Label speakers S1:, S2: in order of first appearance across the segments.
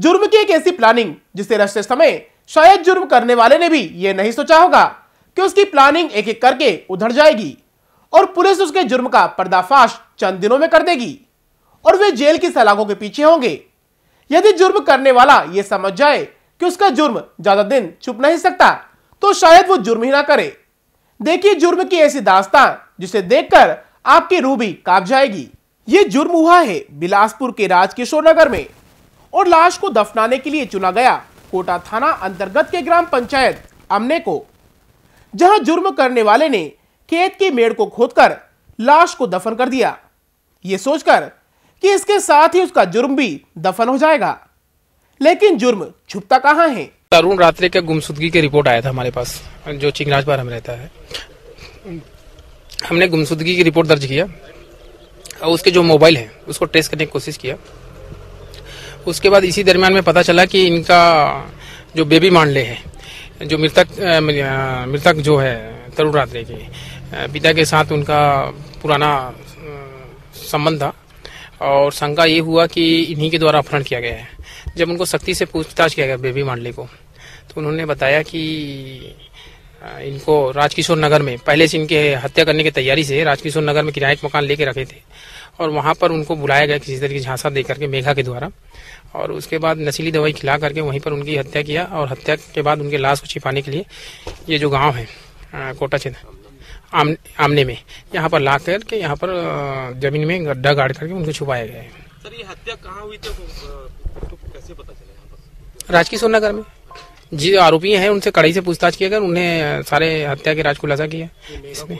S1: जुर्म की एक ऐसी प्लानिंग जिसे रचते समय शायद जुर्म करने वाले ने भी यह नहीं सोचा होगा कि उसकी प्लानिंग एक एक करके उधड़ जाएगी और पुलिस उसके जुर्म का पर्दाफाश चंद दिनों में कर देगी और वे जेल की सलाखों के पीछे होंगे। यदि जुर्म करने वाला यह समझ जाए कि उसका जुर्म ज्यादा दिन छुप नहीं सकता तो शायद वो जुर्म ही ना करे। देखिए जुर्म की ऐसी दास्तान जिसे देखकर आपकी रूह भी कांप जाएगी। ये जुर्म हुआ है बिलासपुर के राजकिशोर नगर में और लाश को दफनाने के लिए चुना गया कोटा थाना अंतर्गत के ग्राम पंचायत अमने को, जहां जुर्म करने वाले ने खेत की मेड़ को खोदकर लाश को दफन कर दिया, ये सोचकर कि इसके साथ ही उसका जुर्म भी दफन हो जाएगा। लेकिन जुर्म छुपता कहां है?
S2: तरुण रात्रि का गुमशुदगी की रिपोर्ट आया था हमारे पास, जो चिंगराजपार में रहता है। हमने गुमशुदगी की रिपोर्ट दर्ज किया और उसके जो मोबाइल है उसको ट्रेस करने की कोशिश किया। उसके बाद इसी दरमियान में पता चला कि इनका जो बेबी मांडले है, जो मृतक जो है तरुण रात्रि के पिता के साथ उनका पुराना संबंध था और शंका ये हुआ कि इन्हीं के द्वारा अपहरण किया गया है। जब उनको सख्ती से पूछताछ किया गया बेबी मांडले को, तो उन्होंने बताया कि इनको राजकिशोर नगर में पहले से इनके हत्या करने की तैयारी से राजकिशोर नगर में किराए का मकान लेके रखे थे और वहां पर उनको बुलाया गया किसी तरह की झांसा दे करके मेघा के द्वारा, और उसके बाद नशीली दवाई खिला करके वहीं पर उनकी हत्या किया। और हत्या के बाद उनके लाश को छिपाने के लिए ये जो गांव है कोटा क्षेत्र आमने में, यहाँ पर ला करके यहाँ पर जमीन में गड्ढा गाड़ करके उनको छुपाया गया है।
S3: सर ये हत्या कहाँ हुई थी तो कैसे पता चला?
S2: राजकिशोर नगर में जी आरोपी हैं उनसे कड़ाई से पूछताछ किया गया, उन्हें सारे हत्या के राज खुलासा किया। इसमें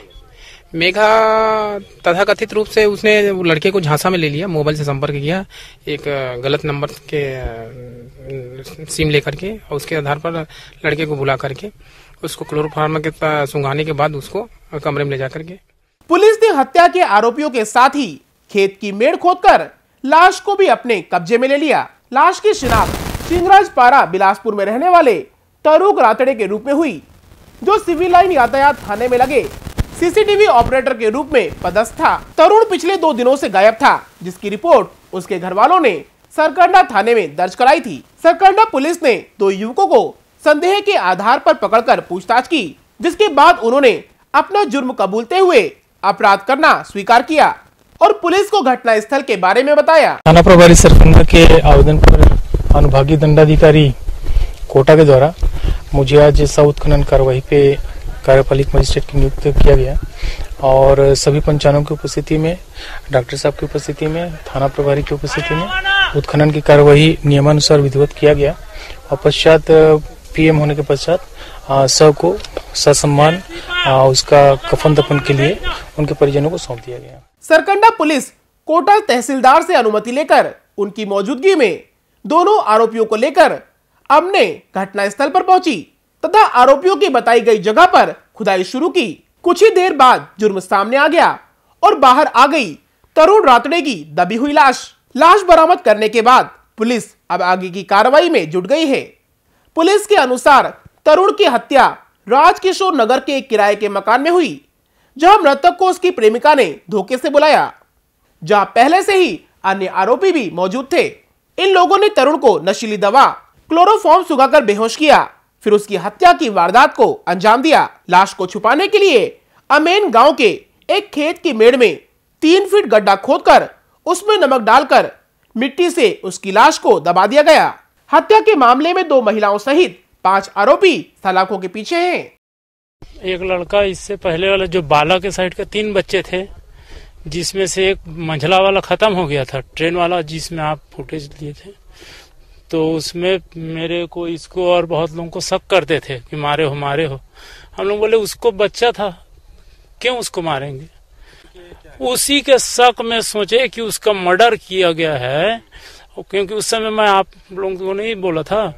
S2: मेघा तथाकथित रूप से उसने लड़के को झांसा में ले लिया, मोबाइल से संपर्क किया एक गलत नंबर के सिम लेकर के, और उसके आधार पर लड़के को बुला करके उसको क्लोरोफार्म के सुंघाने के बाद उसको कमरे में ले जाकर के
S1: पुलिस ने हत्या के आरोपियों के साथ ही खेत की मेड़ खोदकर लाश को भी अपने कब्जे में ले लिया। लाश की शिनाख्त चिंगराजपारा बिलासपुर में रहने वाले तरुण रात्रि के रूप में हुई, जो सिविल लाइन यातायात थाने में लगे सीसीटीवी ऑपरेटर के रूप में पदस्थ था। तरुण पिछले 2 दिनों से गायब था, जिसकी रिपोर्ट उसके घर वालों ने सरकंडा थाने में दर्ज कराई थी। सरकंडा पुलिस ने 2 युवकों को संदेह के आधार पर पकड़कर पूछताछ की, जिसके बाद उन्होंने अपना जुर्म कबूलते हुए अपराध करना स्वीकार किया और पुलिस को घटना स्थल के बारे में बताया।
S4: थाना प्रभारी सरकंडा के आवेदन पर अनुभागीय दंडाधिकारी कोटा के द्वारा मुझे आज उत्खनन कार्यवाही पे कार्यपालिक मजिस्ट्रेट की नियुक्त किया गया और सभी पंचायतों की उपस्थिति में, डॉक्टर साहब की उपस्थिति में, थाना प्रभारी की उपस्थिति में उत्खनन की कार्यवाही नियमानुसार विधिवत किया गया और पश्चात पीएम होने के पश्चात शव को ससम्मान उसका कफन दफन के लिए उनके परिजनों को सौंप दिया गया।
S1: सरकंडा पुलिस कोटा तहसीलदार से अनुमति लेकर उनकी मौजूदगी में दोनों आरोपियों को लेकर अमने घटना स्थल पर पहुंची तथा आरोपियों की बताई गई जगह पर खुदाई शुरू की। कुछ ही देर बाद जुर्म सामने आ गया और बाहर आ गई तरुण रात्रि की दबी हुई लाश। लाश बरामद करने के बाद पुलिस अब आगे की कार्रवाई में जुट गई है। पुलिस के अनुसार तरुण की हत्या राजकिशोर नगर के एक किराए के मकान में हुई, जहां मृतक को उसकी प्रेमिका ने धोखे से बुलाया, जहां पहले से ही अन्य आरोपी भी मौजूद थे। इन लोगों ने तरुण को नशीली दवा क्लोरोफॉर्म सुखाकर बेहोश किया, फिर उसकी हत्या की वारदात को अंजाम दिया। लाश को छुपाने के लिए अमेन गांव के एक खेत की मेड़ में 3 फीट गड्ढा खोदकर उसमें नमक डालकर मिट्टी से उसकी लाश को दबा दिया गया। हत्या के मामले में 2 महिलाओं सहित 5 आरोपी सलाखों के पीछे हैं।
S5: एक लड़का, इससे पहले वाला जो बाला के साइड के 3 बच्चे थे, जिसमें से एक मंझला वाला खत्म हो गया था, ट्रेन वाला जिसमें आप फुटेज लिए थे, तो उसमें मेरे को, इसको और बहुत लोगों को शक करते थे कि मारे हो। हम लोग बोले उसको बच्चा था, क्यों उसको मारेंगे। उसी के शक में सोचे कि उसका मर्डर किया गया है, क्योंकि उस समय मैं आप लोगों को नहीं बोला था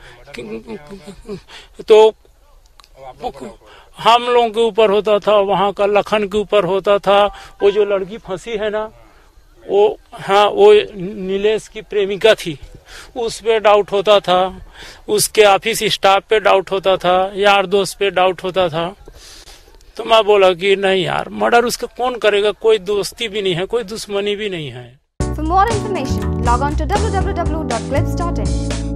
S5: तो हम लोगों के ऊपर होता था, वहाँ का लखन के ऊपर होता था। वो जो लड़की फंसी है ना, वो हाँ वो नीलेश की प्रेमिका थी, उस पे डाउट होता था, उसके ऑफिस स्टाफ पे डाउट होता था, यार दोस्त पे डाउट होता था। तो मैं बोला कि नहीं यार, मर्डर उसका कौन करेगा, कोई दोस्ती भी नहीं है, कोई दुश्मनी भी नहीं है।
S6: For more information, log on to www.clips.in.